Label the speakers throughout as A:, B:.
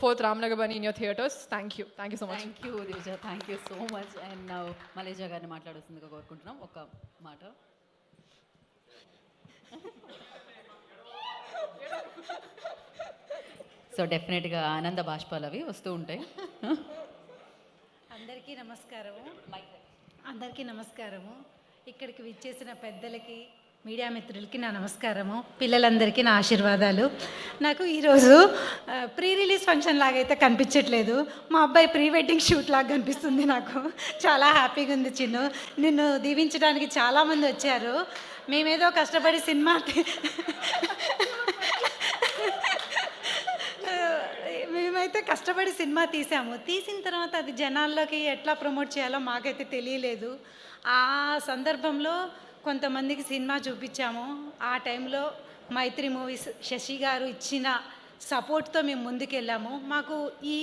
A: fourth Ramnagar Bunny in your theaters. Thank you so much.
B: Thank you Divija, thank you so much. And Maleja గారిని మాట్లాడుతుందిగా కోరుకుంటున్నాం ఒక మాట. So డెఫినెట్గా ఆనంద బాష్పాలు అవి వస్తూ ఉంటాయి.
C: అందరికీ నమస్కారము. అందరికీ నమస్కారము. ఇక్కడికి విచ్చేసిన పెద్దలకి, మీడియా మిత్రులకి నా నమస్కారము. పిల్లలందరికీ నా ఆశీర్వాదాలు. నాకు ఈరోజు ప్రీ రిలీజ్ ఫంక్షన్ లాగైతే కనిపించట్లేదు, మా అబ్బాయి ప్రీ వెడ్డింగ్ షూట్ లాగా కనిపిస్తుంది. నాకు చాలా హ్యాపీగా ఉంది. చిన్ను, నిన్ను దీవించడానికి చాలామంది వచ్చారు. మేమేదో కష్టపడి సినిమా మేమైతే కష్టపడి సినిమా తీసాము. తీసిన తర్వాత అది జనాల్లోకి ఎట్లా ప్రమోట్ చేయాలో మాకైతే తెలియలేదు. ఆ సందర్భంలో కొంతమందికి సినిమా చూపించాము. ఆ టైంలో మైత్రి మూవీస్ శశి గారు ఇచ్చిన సపోర్ట్తో మేము ముందుకెళ్ళాము. మాకు ఈ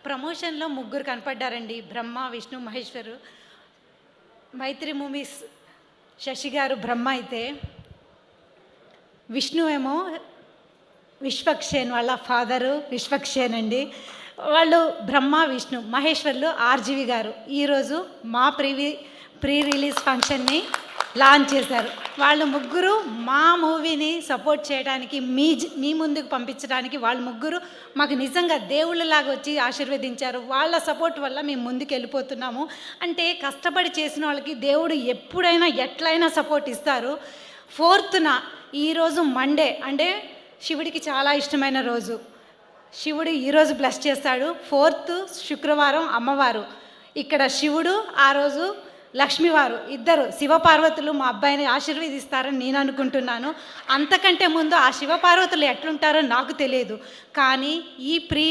C: ప్రమోషన్లో ముగ్గురు కనపడ్డారండి, బ్రహ్మ, విష్ణు, మహేశ్వరు. మైత్రి మూవీస్ శశి గారు బ్రహ్మ అయితే, విష్ణు ఏమో విశ్వక్షేన్ వాళ్ళ ఫాదరు విశ్వక్షేన్ అండి. వాళ్ళు బ్రహ్మ, విష్ణు. మహేశ్వర్లు ఆర్జీవి గారు ఈరోజు మా ప్రీ రిలీజ్ ఫంక్షన్ని లాంచ్ చేశారు. వాళ్ళు ముగ్గురు మా మూవీని సపోర్ట్ చేయడానికి, మీ ముందుకు పంపించడానికి వాళ్ళు ముగ్గురు మాకు నిజంగా దేవుళ్ళలాగా వచ్చి ఆశీర్వదించారు. వాళ్ళ సపోర్ట్ వల్ల మేము ముందుకు వెళ్ళిపోతున్నాము. అంటే కష్టపడి చేసిన వాళ్ళకి దేవుడు ఎప్పుడైనా ఎట్లయినా సపోర్ట్ ఇస్తారు. 4th ఈరోజు మండే, అంటే శివుడికి చాలా ఇష్టమైన రోజు. శివుడు ఈరోజు బ్లెస్ చేస్తాడు. 4th శుక్రవారం అమ్మవారు, ఇక్కడ శివుడు, ఆ రోజు లక్ష్మీవారు, ఇద్దరు శివపార్వతులు మా అబ్బాయిని ఆశీర్వదిస్తారని నేను అనుకుంటున్నాను. అంతకంటే ముందు ఆ శివపార్వతులు ఎట్లుంటారో నాకు తెలియదు. కానీ ఈ ప్రీ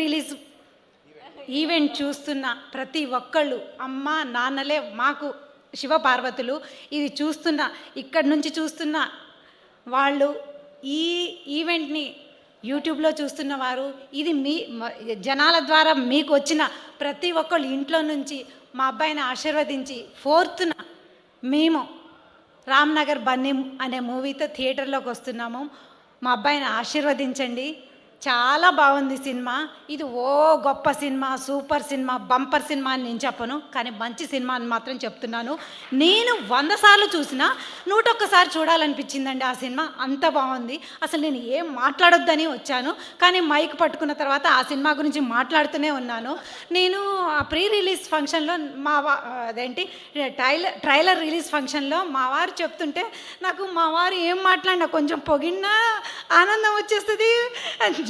C: రిలీజ్ ఈవెంట్ చూస్తున్న ప్రతి ఒక్కళ్ళు అమ్మ నాన్నలే మాకు శివపార్వతులు. ఇది చూస్తున్న, ఇక్కడి నుంచి చూస్తున్న వాళ్ళు, ఈ ఈవెంట్ని యూట్యూబ్లో చూస్తున్న వారు, ఇది మీ జనాల ద్వారా మీకు వచ్చిన ప్రతి ఒక్కళ్ళు ఇంట్లో నుంచి మా అబ్బాయిని ఆశీర్వదించి 4th మేము రామ్నగర్ బన్నీ అనే మూవీతో థియేటర్లోకి వస్తున్నాము. మా అబ్బాయిని ఆశీర్వదించండి. చాలా బాగుంది సినిమా. ఇది గొప్ప cinema, super cinema, bumper cinema అని నేను చెప్పను, కానీ మంచి సినిమా అని మాత్రం చెప్తున్నాను. నేను 100 సార్లు చూసినా 101 సారి చూడాలనిపించిందండి ఆ సినిమా. అంత బాగుంది. అసలు నేను ఏం మాట్లాడొద్దని వచ్చాను, కానీ మైక్ పట్టుకున్న తర్వాత ఆ సినిమా గురించి మాట్లాడుతూనే ఉన్నాను. నేను ఆ ప్రీ రిలీజ్ ఫంక్షన్లో ట్రైలర్ రిలీజ్ ఫంక్షన్లో మా వారు చెప్తుంటే నాకు మా వారు ఏం మాట్లాడినా కొంచెం పొగిడినా ఆనందం వచ్చేస్తుంది,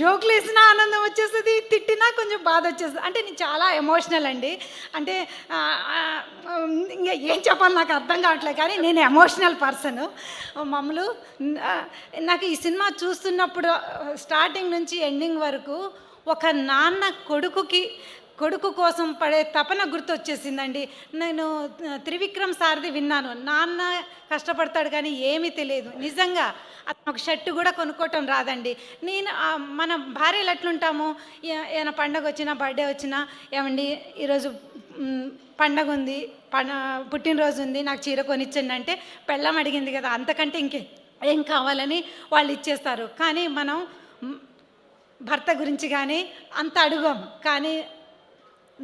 C: జోకులు వేసినా ఆనందం వచ్చేస్తుంది, తిట్టినా కొంచెం బాధ వచ్చేస్తుంది. అంటే నేను చాలా ఎమోషనల్ అండి. అంటే ఇంకా ఏం చెప్పాలి నాకు అర్థం కావట్లేదు, కానీ నేను ఎమోషనల్ పర్సన్. మమ్మల్ని నాకు ఈ సినిమా చూస్తున్నప్పుడు స్టార్టింగ్ నుంచి ఎండింగ్ వరకు ఒక నాన్న కొడుకు కోసం పడే తపన గుర్తొచ్చేసిందండి. నేను త్రివిక్రమ్ సార్ది విన్నాను, నాన్న కష్టపడతాడు కానీ ఏమీ తెలియదు. నిజంగా అతను ఒక షర్టు కూడా కొనుక్కోవటం రాదండి. నేను మన భార్యలు ఎట్లుంటాము, ఏమైనా పండగ వచ్చినా, బర్త్డే వచ్చినా, ఏమండి ఈరోజు పండగ ఉంది, పుట్టినరోజు ఉంది, నాకు చీర కొనిచ్చండి అంటే పెళ్ళం అడిగింది కదా, అంతకంటే ఏం కావాలని వాళ్ళు ఇచ్చేస్తారు. కానీ మనం భర్త గురించి కానీ అంత అడుగాము. కానీ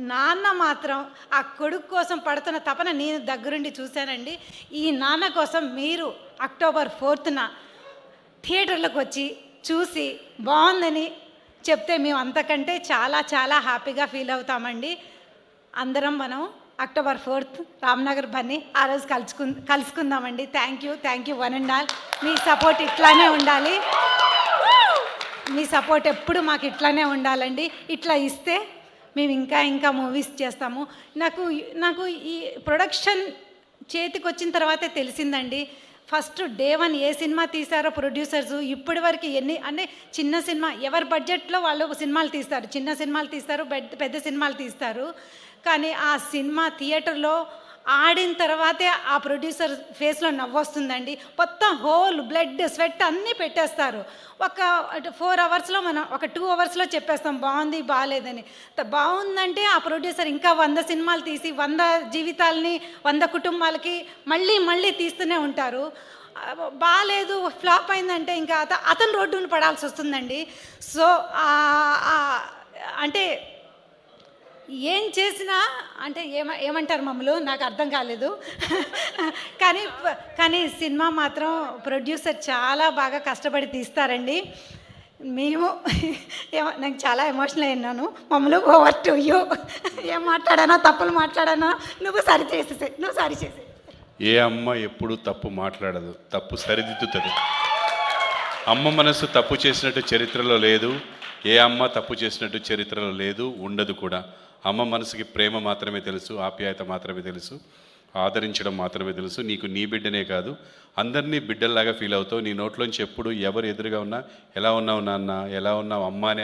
C: నాన్న మాత్రం ఆ కొడుకు కోసం పడుతున్న తపన నేను దగ్గరుండి చూశానండి. ఈ నాన్న కోసం మీరు అక్టోబర్ 4th థియేటర్లకు వచ్చి చూసి బాగుందని చెప్తే మేము అంతకంటే చాలా చాలా హ్యాపీగా ఫీల్ అవుతామండి. అందరం మనం అక్టోబర్ 4th రామ్నగర్ బన్నీ ఆ రోజు కలుసుకుందామండి. Thank you one and all. మీ సపోర్ట్ ఇట్లానే ఉండాలి, మీ సపోర్ట్ ఎప్పుడు మాకు ఇట్లానే ఉండాలండి. ఇట్లా ఇస్తే మేము ఇంకా మూవీస్ చేస్తాము. నాకు ఈ ప్రొడక్షన్ చేతికి వచ్చిన తర్వాతే తెలిసిందండి. ఫస్ట్ డే 1 ఏ సినిమా తీశారో ప్రొడ్యూసర్స్ ఇప్పటి వరకు అంటే చిన్న సినిమా ఎవరి బడ్జెట్లో వాళ్ళు సినిమాలు తీస్తారు, చిన్న సినిమాలు తీస్తారు, పెద్ద సినిమాలు తీస్తారు. కానీ ఆ సినిమా థియేటర్లో ఆడిన తర్వాతే ఆ ప్రొడ్యూసర్ ఫేస్లో నవ్వొస్తుందండి. మొత్తం హోల్ బ్లడ్ స్వెట్ అన్నీ పెట్టేస్తారు. ఒక 4 అవర్స్లో మనం ఒక 2 అవర్స్లో చెప్పేస్తాం బాగుంది బాగాలేదని. బాగుందంటే ఆ ప్రొడ్యూసర్ ఇంకా 100 సినిమాలు తీసి 100 జీవితాలని 100 కుటుంబాలకి మళ్ళీ తీస్తూనే ఉంటారు. బాగాలేదు ఫ్లాప్ అయిందంటే ఇంకా అతను రోడ్డును పడాల్సి వస్తుందండి. సో అంటే ఏం చేసినా అంటే ఏమంటారు మమ్మల్ని నాకు అర్థం కాలేదు. కానీ సినిమా మాత్రం ప్రొడ్యూసర్ చాలా బాగా కష్టపడి తీస్తారండి. మేము నాకు చాలా ఎమోషనల్ అయినాను. మమ్మల్ని ఓవర్ టు యూ. ఏం మాట్లాడానో తప్పులు మాట్లాడానో నువ్వు సరి చేసేసి.
D: ఏ అమ్మ ఎప్పుడు తప్పు మాట్లాడదు, తప్పు సరిదిద్దుతుంది. అమ్మ మనసు తప్పు చేసినట్టు చరిత్రలో లేదు. ఏ అమ్మ తప్పు చేసినట్టు చరిత్రలో లేదు, ఉండదు కూడా. అమ్మ మనసుకి ప్రేమ మాత్రమే తెలుసు, ఆప్యాయత మాత్రమే తెలుసు, ఆదరించడం మాత్రమే తెలుసు. నీకు నీ బిడ్డనే కాదు, అందరినీ బిడ్డల్లాగా ఫీల్ అవుతావు. నీ నోట్లోంచి ఎప్పుడు ఎవరు ఎదురుగా ఉన్నా ఎలా ఉన్నావు నాన్న, ఎలా ఉన్నావు అమ్మ అని